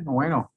Bueno.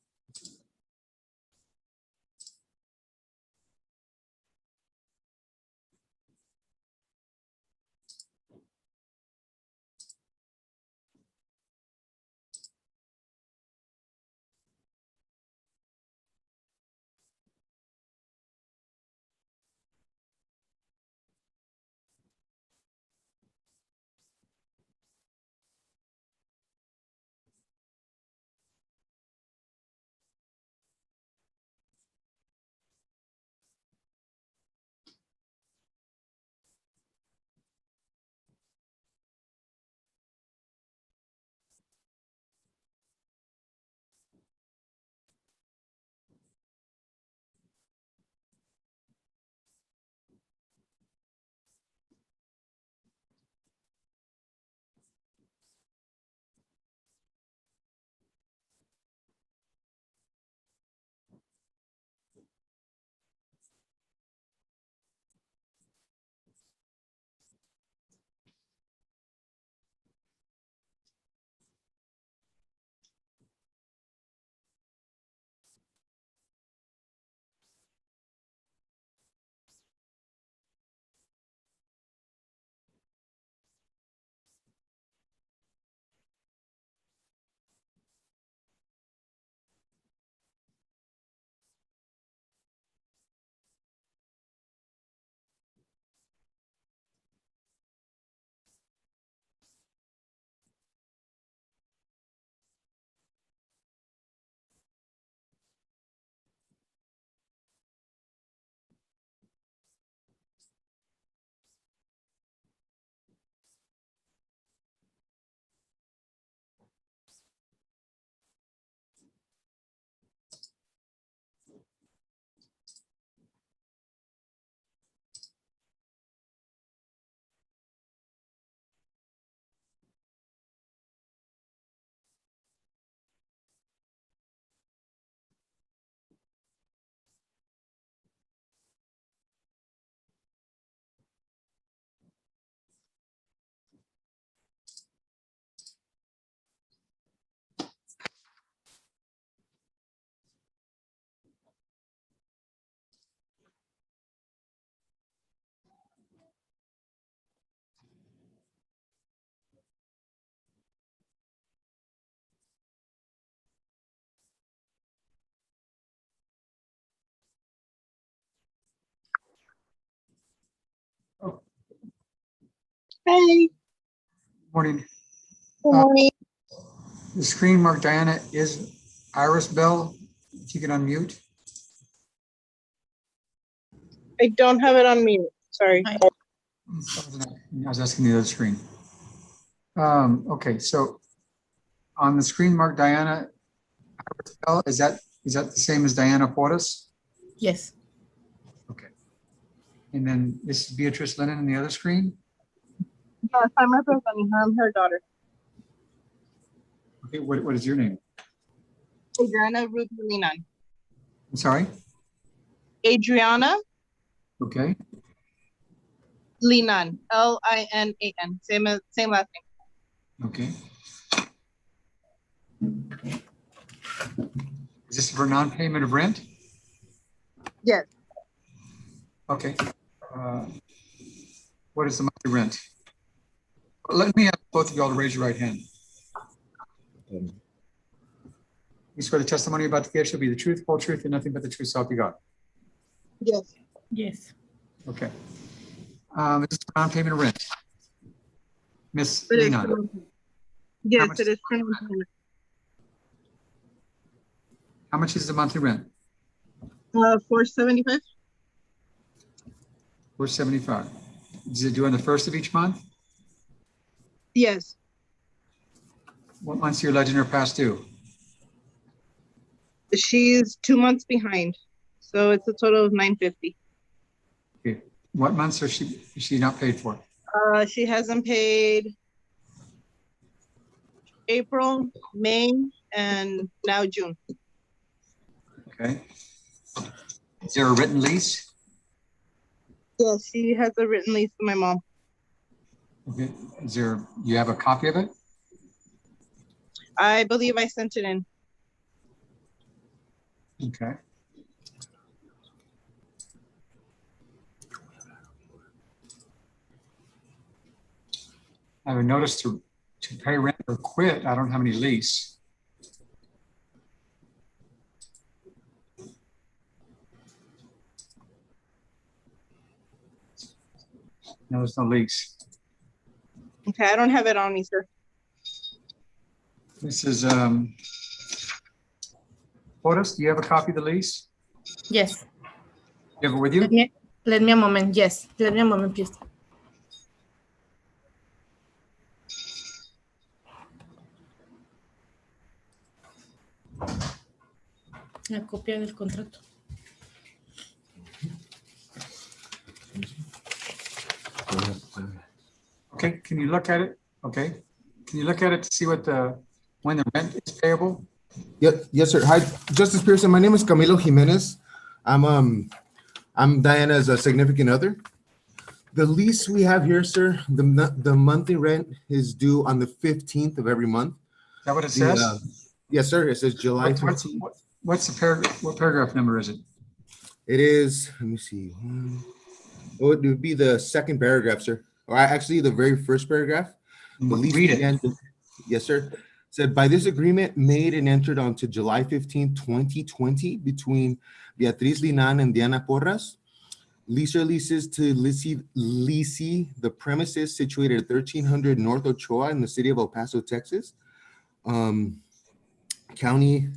Hey, Morning. good morning. The screen marked Diana is Iris Bell. If you can unmute. I don't have it on mute. Sorry. I was asking the other screen. Okay, so on the screen marked Diana Iris Bell, is that the same as Diana Portis? Yes. Okay. And then this is Beatrice Lennon on the other screen. Yes, I'm representing her. I'm her daughter. Okay, what is your name? Adriana Ruth Linan. I'm sorry? Adriana Okay. Linan. Linan. Same last name. Okay. Is this for non-payment of rent? Yes. Okay. What is the monthly rent? Let me ask both of you all to raise your right hand. You swear the testimony about the case shall be the truth, whole truth, and nothing but the truth, so help you God. Yes. Yes. Okay. This is for non-payment of rent. Miss It is Lena, for- Yes, much- it is for non-payment. how much is the monthly rent? $475. $475. Is it due on the first of each month? Yes. What months are your legend or past due? She's 2 months behind, so it's a total of $950. Okay. What months is she not paid for? She hasn't paid April, May, and now June. Okay. Is there a written lease? Yes, she has a written lease with my mom. Okay. You have a copy of it? I believe I sent it in. Okay. I have a notice to pay rent or quit. I don't have any lease. No, there's no lease. Okay, I don't have it on me, sir. This is, Otis, do you have a copy of the lease? Yes. You have it with you? Let me a moment. Yes. Let me a moment, please. La copia del contrato. Okay, can you look at it? Okay. Can you look at it to see what when the rent is payable? Yes, sir. Hi, Justice Pearson. My name is Camilo Jimenez. I'm Diana's significant other. The lease we have here, sir, the monthly rent is due on the 15th of every month. Is that what it says? Yes, sir. It says July 15th. What's the paragraph? What paragraph number is it? It is, let me see. Oh, it would be the second paragraph, sir. Or actually the very first paragraph. The lease Read it. began, yes, sir. Said by this agreement made and entered onto July 15, 2020 between Beatriz Linan and Diana Porras, leaser leases to leasee the premises situated at 1300 North Ochoa in the city of El Paso, Texas. County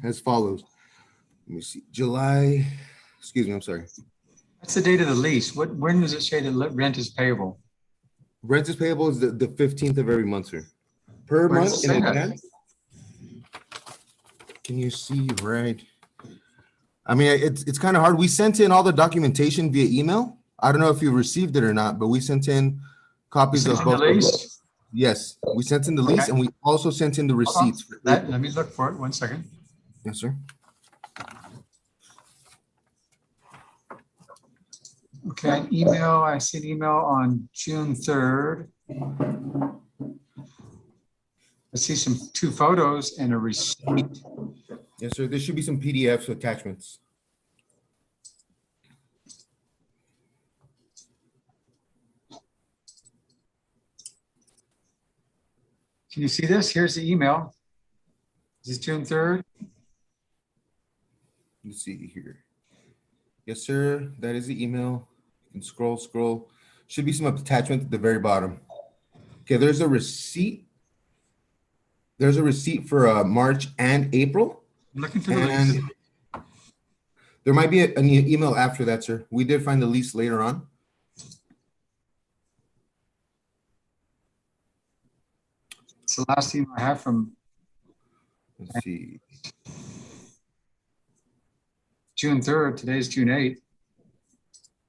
as follows. Let me see, July, excuse me, I'm sorry. What's the date of the lease? When does it say that rent is payable? Rent is payable is the 15th of every month, sir. Per Where does month it in say that? advance. Can you see right? I mean, it's kind of hard. We sent in all the documentation via email. I don't know if you received it or not, but we sent in copies Sent of in the both. lease? Yes, we sent in the lease Okay. and we also sent in the Hold on. receipts. Let me look for it. 1 second. Yes, sir. Okay, an email. I see an email on June 3rd. I see two photos and a receipt. Yes, sir. There should be some PDFs attachments. Can you see this? Here's the email. This is June 3rd. Let's see here. Yes, sir. That is the email. You can scroll. Should be some attachment at the very bottom. Okay, there's a receipt. There's a receipt for March and April. I'm looking for the And lease. there might be an email after that, sir. We did find the lease later on. It's the last email I have from Let's see. June 3rd. Today's June 8th.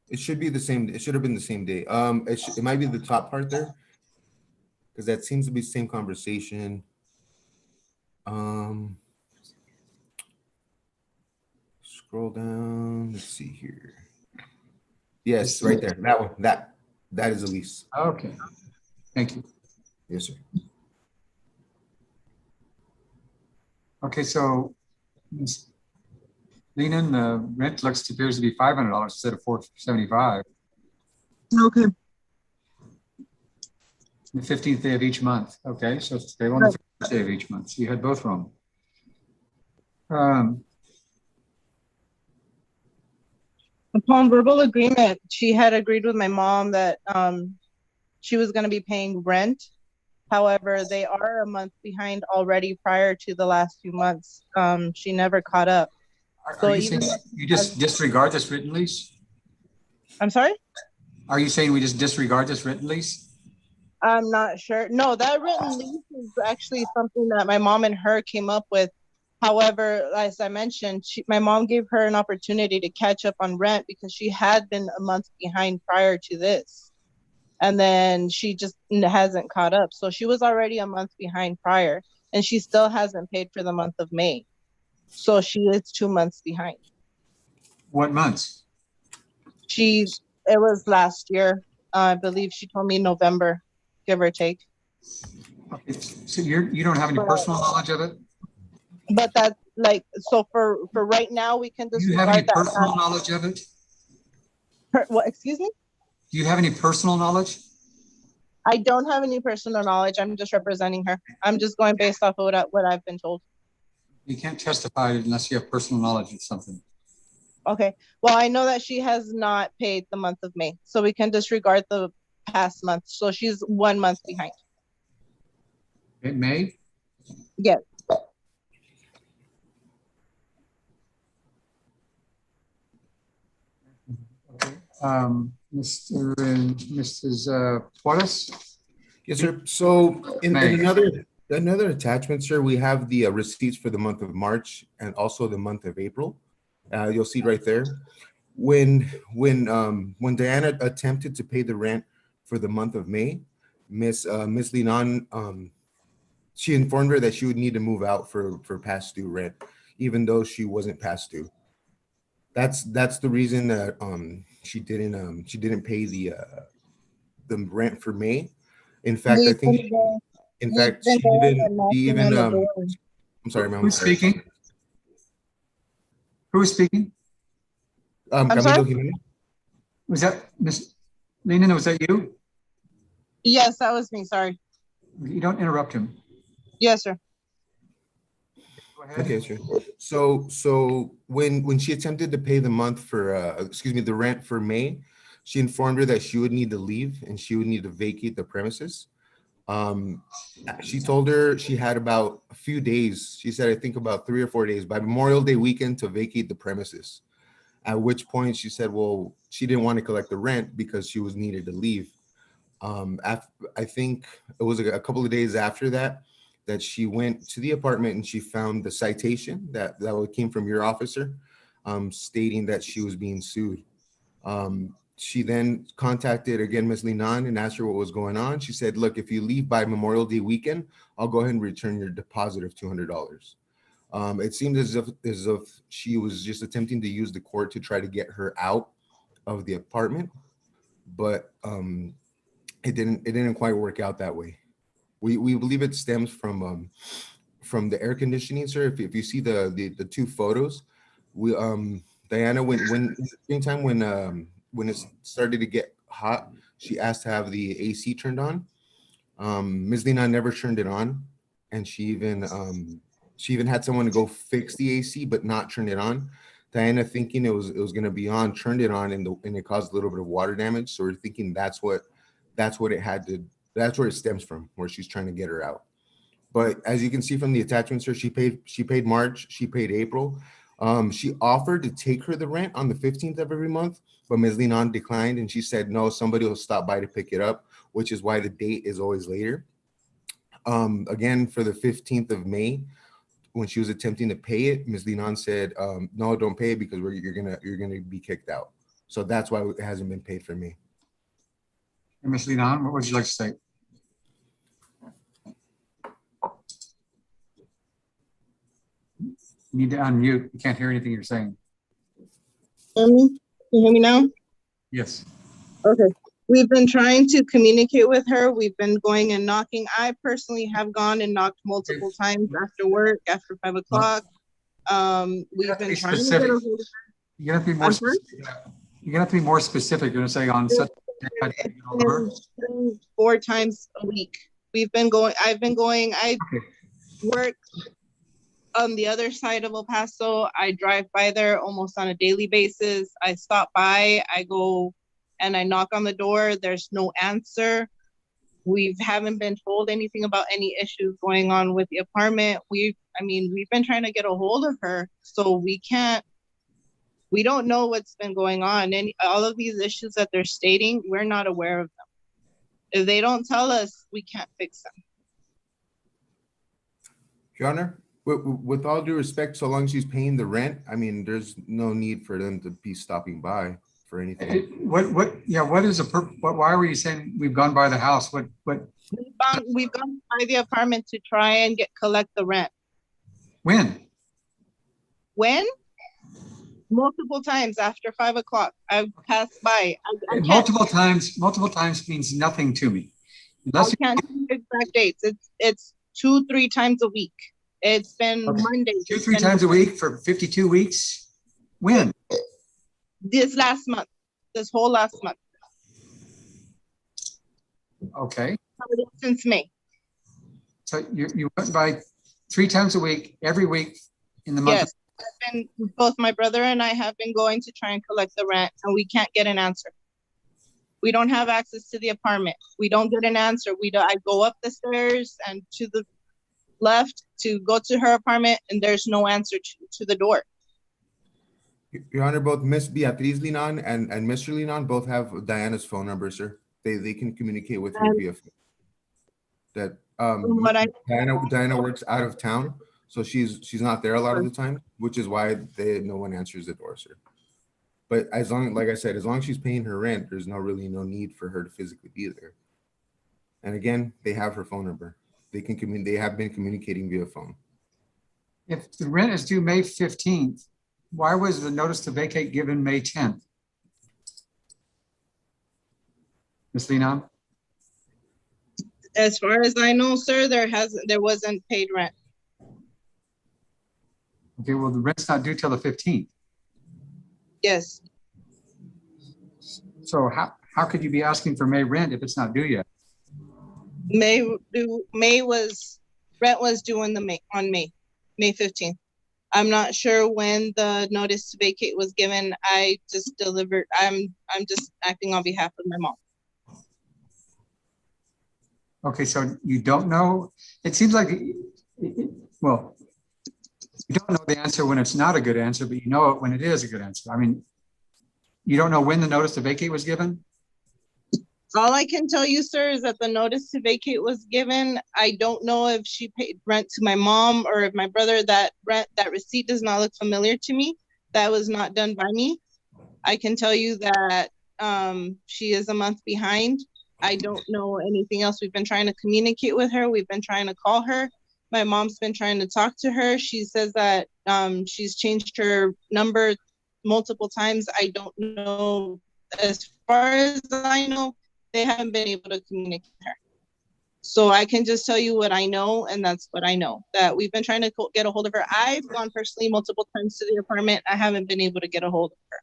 It should be the same. It should have been the same day. It might be the top part there, because that seems to be the same conversation. Scroll down. Let's see here. Yes, right there. That one. That is a lease. Okay. Thank you. Yes, sir. Okay, so Ms. Lenan, the rent appears to be $500 instead of $475. Okay. The 15th day of each month. Okay, so it's payable on the 15th day of each month. So you had both wrong. Upon verbal agreement, she had agreed with my mom that she was going to be paying rent. However, they are a month behind already prior to the last few months. She never caught up. Are you saying you just disregard this written lease? I'm sorry? Are you saying we just disregard this written lease? I'm not sure. No, that written lease is actually something that my mom and her came up with. However, as I mentioned, my mom gave her an opportunity to catch up on rent because she had been a month behind prior to this. And then she just hasn't caught up. So she was already a month behind prior, and she still hasn't paid for the month of May. So she is 2 months behind. What months? It was last year. I believe she told me November, give or take. Okay, so you don't have any personal knowledge of it? But that, Like, so for right now, we can Do you have any disregard personal that. knowledge of it? What, excuse me? Do you have any personal knowledge? I don't have any personal knowledge. I'm just representing her. I'm just going based off of what I've been told. You can't testify unless you have personal knowledge of something. Okay. Well, I know that she has not paid the month of May, so we can disregard the past month. So she's 1 month behind. It may? Yes. Okay. Mr. and Mrs. Juarez? Yes, sir. So in May. another attachment, sir, we have the receipts for the month of March and also the month of April. You'll see right there. When Diana attempted to pay the rent for the month of May, Miss Linan, she informed her that she would need to move out for past due rent, even though she wasn't past due. That's the reason that she didn't pay the rent for May. In fact, I think she even I'm sorry, ma'am. Who's speaking? Who's speaking? Camilo sorry? Jimenez. Was that Miss Lenin? Was that you? Yes, that was me. Sorry. You don't interrupt him. Yes, sir. Go ahead. Okay, sure. So when she attempted to pay the month for the rent for May, she informed her that she would need to leave and she would need to vacate the premises. She told her she had about a few days. She said, I think about 3 or 4 days by Memorial Day weekend to vacate the premises. At which point she said, well, she didn't want to collect the rent because she was needed to leave. I think it was a couple of days after that she went to the apartment and she found the citation that came from your officer, stating that she was being sued. She then contacted again Ms. Linan and asked her what was going on. She said, look, if you leave by Memorial Day weekend, I'll go ahead and return your deposit of $200. It seemed as if she was just attempting to use the court to try to get her out of the apartment, but it didn't quite work out that way. We believe it stems from the air conditioning, sir. If you see the two photos, Diana, when springtime, when it started to get hot, she asked to have the AC turned on. Ms. Lina never turned it on, and she even had someone to go fix the AC but not turn it on. Diana, thinking it was going to be on, turned it on, and it caused a little bit of water damage. So we're thinking that's where it stems from, where she's trying to get her out. But as you can see from the attachments, sir, she paid March, she paid April. She offered to take her the rent on the 15th of every month, but Ms. Linan declined, and she said, no, somebody will stop by to pick it up, which is why the date is always later. Again, for the 15th of May, when she was attempting to pay it, Ms. Linan said, no, don't pay it because you're gonna be kicked out. So that's why it hasn't been paid for me. Ms. Linan, what would you like to say? You need to unmute. You can't hear anything you're saying. Can you hear me now? Yes. Okay. We've been trying to communicate with her. We've been going and knocking. I personally have gone and knocked multiple times after work, after 5 o'clock. We've been trying to get a hold of her. You have to be more specific. You're gonna have to be more specific. You're gonna say on such. It's been 4 times a week. I've been going. I work on the other side of El Paso. I drive by there almost on a daily basis. I stop by, I go and I knock on the door. There's no answer. We haven't been told anything about any issues going on with the apartment. We've been trying to get a hold of her, so we don't know what's been going on. And all of these issues that they're stating, we're not aware of them. If they don't tell us, we can't fix them. Your Honor, with all due respect, so long as she's paying the rent, I mean, there's no need for them to be stopping by for anything. What is why were you saying we've gone by the house? What? We've gone by the apartment to try and collect the rent. When? Multiple times after 5 o'clock. I've passed by. Multiple times means nothing to me. I can't give exact dates. It's 2-3 times a week. It's been Okay. Mondays. Two, It's three been times a week for 52 weeks? When? this last month, this whole last month, Okay, since May. so you went by 3 times a week, every week in the month. Yes, and both my brother and I have been going to try and collect the rent, and we can't get an answer. We don't have access to the apartment. We don't get an answer. I go up the stairs and to the left to go to her apartment, and there's no answer to the door. Your Honor, both Miss Beatriz Linan and Mr. Linan both have Diana's phone number, sir. They can communicate with her via phone. That From what I- Diana works out of town, so she's not there a lot of the time, which is why no one answers the door, sir. But like I said, as long as she's paying her rent, there's really no need for her to physically be there. And again, they have her phone number. They have been communicating via phone. If the rent is due May 15th, why was the notice to vacate given May 10th? Ms. Linan? As far as I know, sir, there wasn't paid rent. Okay, well, the rent's not due till the 15th. Yes, So how could you be asking for May rent if it's not due yet? rent was due on May 15th. I'm not sure when the notice to vacate was given. I just delivered. I'm just acting on behalf of my mom. Okay, so you don't know? It seems like, well, you don't know the answer when it's not a good answer, but you know it when it is a good answer. I mean, you don't know when the notice to vacate was given? All I can tell you, sir, is that the notice to vacate was given. I don't know if she paid rent to my mom or if my brother. That receipt does not look familiar to me. That was not done by me. I can tell you that she is a month behind. I don't know anything else. We've been trying to communicate with her. We've been trying to call her. My mom's been trying to talk to her. She says that she's changed her number multiple times. I don't know. As far as I know, they haven't been able to communicate with her. So I can just tell you what I know, and that's what I know. That we've been trying to get a hold of her. I've gone personally multiple times to the apartment. I haven't been able to get a hold of her.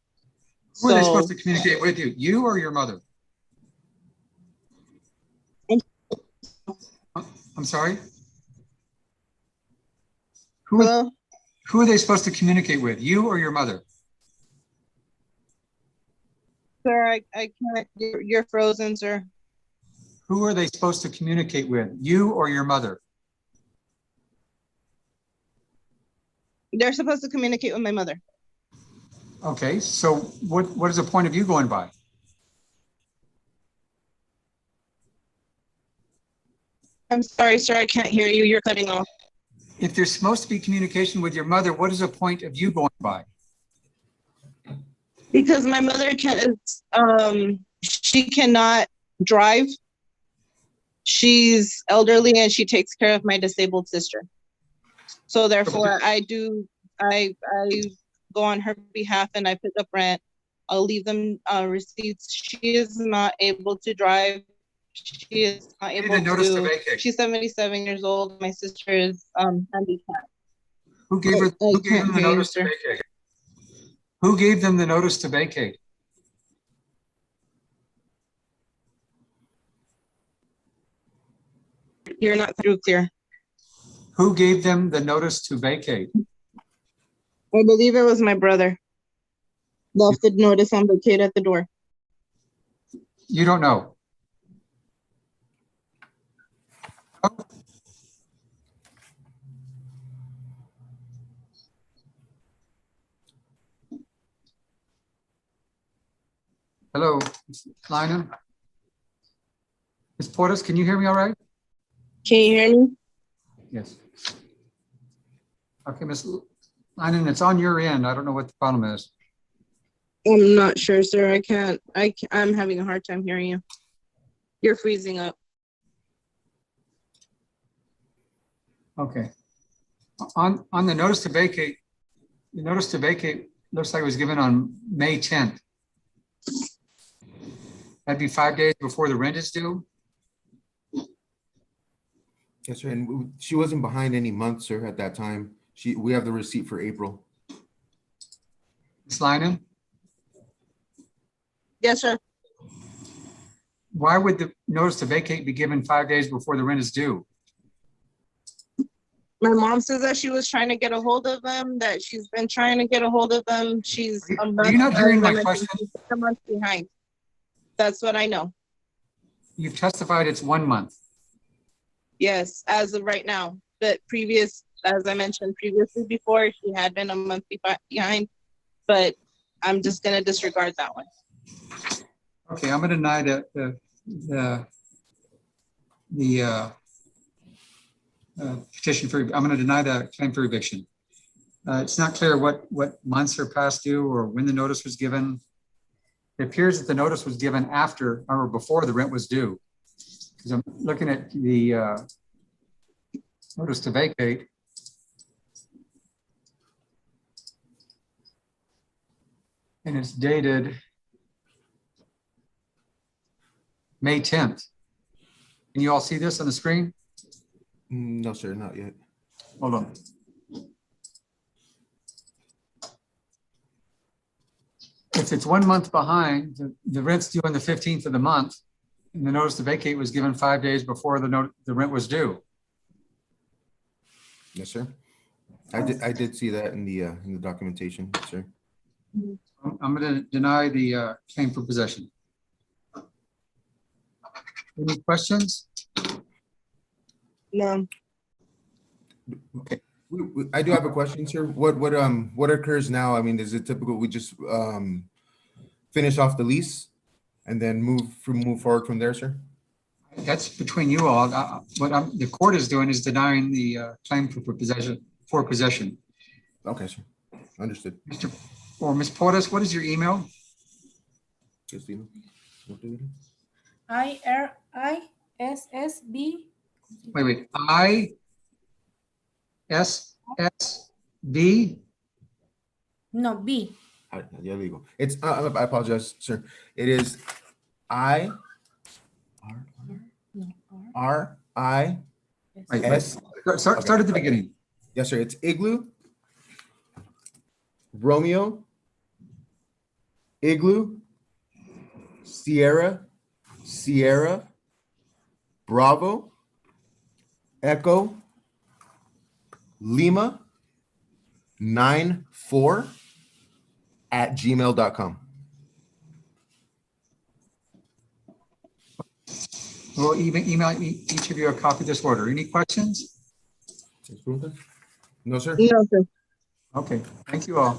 Who are they supposed to communicate with you? You or your mother? I'm sorry? Who are they supposed to communicate with? You or your mother? Sir, I can't. You're frozen, sir. Who are they supposed to communicate with? You or your mother? They're supposed to communicate with my mother. Okay, so what is the point of you going by? I'm sorry, sir. I can't hear you. You're cutting off. If there's supposed to be communication with your mother, what is the point of you going by? Because my mother she cannot drive. She's elderly and she takes care of my disabled sister. So therefore I go on her behalf and I pick up rent. I'll leave them receipts. She is not able to drive. She is not able to. She's 77 years old. My sister is handicapped. Who gave them the notice to vacate? Who gave them the notice to vacate? You're not through clear. Who gave them the notice to vacate? I believe it was my brother. Left the notice on vacate at the door. You don't know. Hello, Lina. Ms. Portis, can you hear me all right? Can you hear me? Yes. Okay, Ms. Lina, it's on your end. I don't know what the problem is. I'm not sure, sir. I can't. I'm having a hard time hearing you. You're freezing up. Okay. On the notice to vacate, the notice to vacate looks like it was given on May 10th. That'd be 5 days before the rent is due. Yes, sir. And she wasn't behind any months, sir, at that time. We have the receipt for April. Ms. Lyman, Yes, sir. why would the notice to vacate be given 5 days before the rent is due? My mom says that she was trying to get a hold of them, that she's been trying to get a hold of them. She's a month, Are you not hearing my as I mentioned, question? she's a month behind. That's what I know. You've testified it's 1 month. Yes, as of right now. But as I mentioned previously before, she had been a month behind, but I'm just gonna disregard that one. Okay, I'm gonna deny petition for, I'm gonna deny the claim for eviction. It's not clear what months are past due or when the notice was given. It appears that the notice was given after or before the rent was due. Because I'm looking at the notice to vacate. And it's dated May 10th. Can you all see this on the screen? No, sir, not yet. Hold on. If it's 1 month behind, the rent's due on the 15th of the month, and the notice to vacate was given 5 days before the rent was due. Yes, sir. I did see that in the documentation, sir. I'm going to deny the claim for possession. Any questions? No. I do have a question, sir. What occurs now? I mean, is it typical we just finish off the lease and then move forward from there, sir? That's between you all. The court is doing is denying the claim for possession. Okay, sir. Understood. Mr. or Ms. Portas, what is your email? Yes, Dino. IRISSB. Wait. ISSB. No, B. Yeah, legal. It's I apologize, sir. It is I No, R I Wait. S. Start at the beginning. Yes, sir. It's Igloo, Romeo, Igloo, Sierra, Bravo, Echo, Lima, 94 @gmail.com. We'll email each of you a copy of this order. Any questions? No, sir. No, sir. Okay, thank you all.